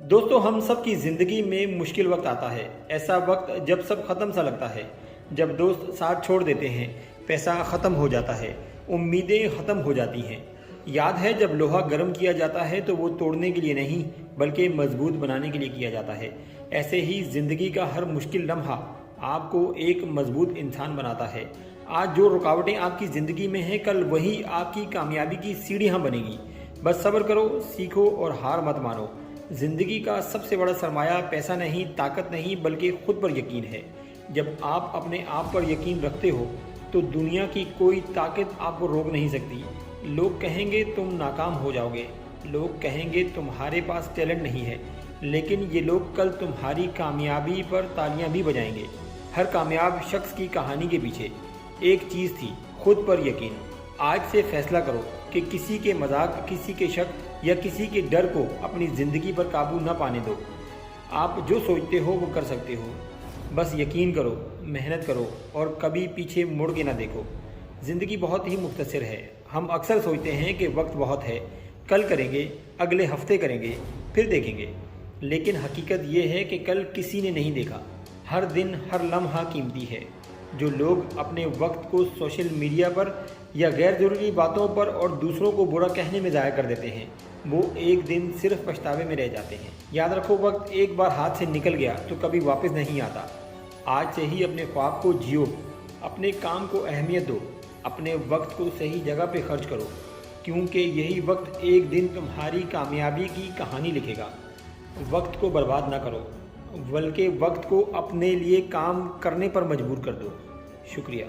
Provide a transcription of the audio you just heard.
दोस्तों, हम सब की ज़िंदगी में मुश्किल वक्त आता है। ऐसा वक्त जब सब ख़त्म सा लगता है, जब दोस्त साथ छोड़ देते हैं, पैसा ख़त्म हो जाता है, उम्मीदें ख़त्म हो जाती हैं। याद है जब लोहा गर्म किया जाता है तो वो तोड़ने के लिए नहीं बल्कि मजबूत बनाने के लिए किया जाता है। ऐसे ही ज़िंदगी का हर मुश्किल लम्हा आपको एक मजबूत इंसान बनाता है। आज जो रुकावटें आपकी ज़िंदगी में हैं, कल वही आपकी कामयाबी की सीढ़ियाँ बनेगी। बस सब्र करो, सीखो और हार मत मानो। ज़िंदगी का सबसे बड़ा सरमाया पैसा नहीं, ताकत नहीं, बल्कि खुद पर यकीन है। जब आप अपने आप पर यकीन रखते हो तो दुनिया की कोई ताकत आपको रोक नहीं सकती। लोग कहेंगे तुम नाकाम हो जाओगे, लोग कहेंगे तुम्हारे पास टैलेंट नहीं है, लेकिन ये लोग कल तुम्हारी कामयाबी पर तालियां भी बजाएंगे। हर कामयाब शख्स की कहानी के पीछे एक चीज़ थी, खुद पर यकीन। आज से फैसला करो कि किसी के मजाक, किसी के शक या किसी के डर को अपनी ज़िंदगी पर काबू न पाने दो। आप जो सोचते हो वो कर सकते हो। बस यकीन करो, मेहनत करो और कभी पीछे मुड़ के ना देखो। ज़िंदगी बहुत ही मुख्तसर है। हम अक्सर सोचते हैं कि वक्त बहुत है, कल करेंगे, अगले हफ्ते करेंगे, फिर देखेंगे। लेकिन हकीकत ये है कि कल किसी ने नहीं देखा। हर दिन, हर लम्हा कीमती है। जो लोग अपने वक्त को सोशल मीडिया पर या गैर ज़रूरी बातों पर और दूसरों को बुरा कहने में ज़ाया कर देते हैं, वो एक दिन सिर्फ पछतावे में रह जाते हैं। याद रखो, वक्त एक बार हाथ से निकल गया तो कभी वापस नहीं आता। आज से ही अपने ख्वाब को जियो, अपने काम को अहमियत दो, अपने वक्त को सही जगह पे खर्च करो, क्योंकि यही वक्त एक दिन तुम्हारी कामयाबी की कहानी लिखेगा। वक्त को बर्बाद ना करो, बल्कि वक्त को अपने लिए काम करने पर मजबूर कर दो। शुक्रिया।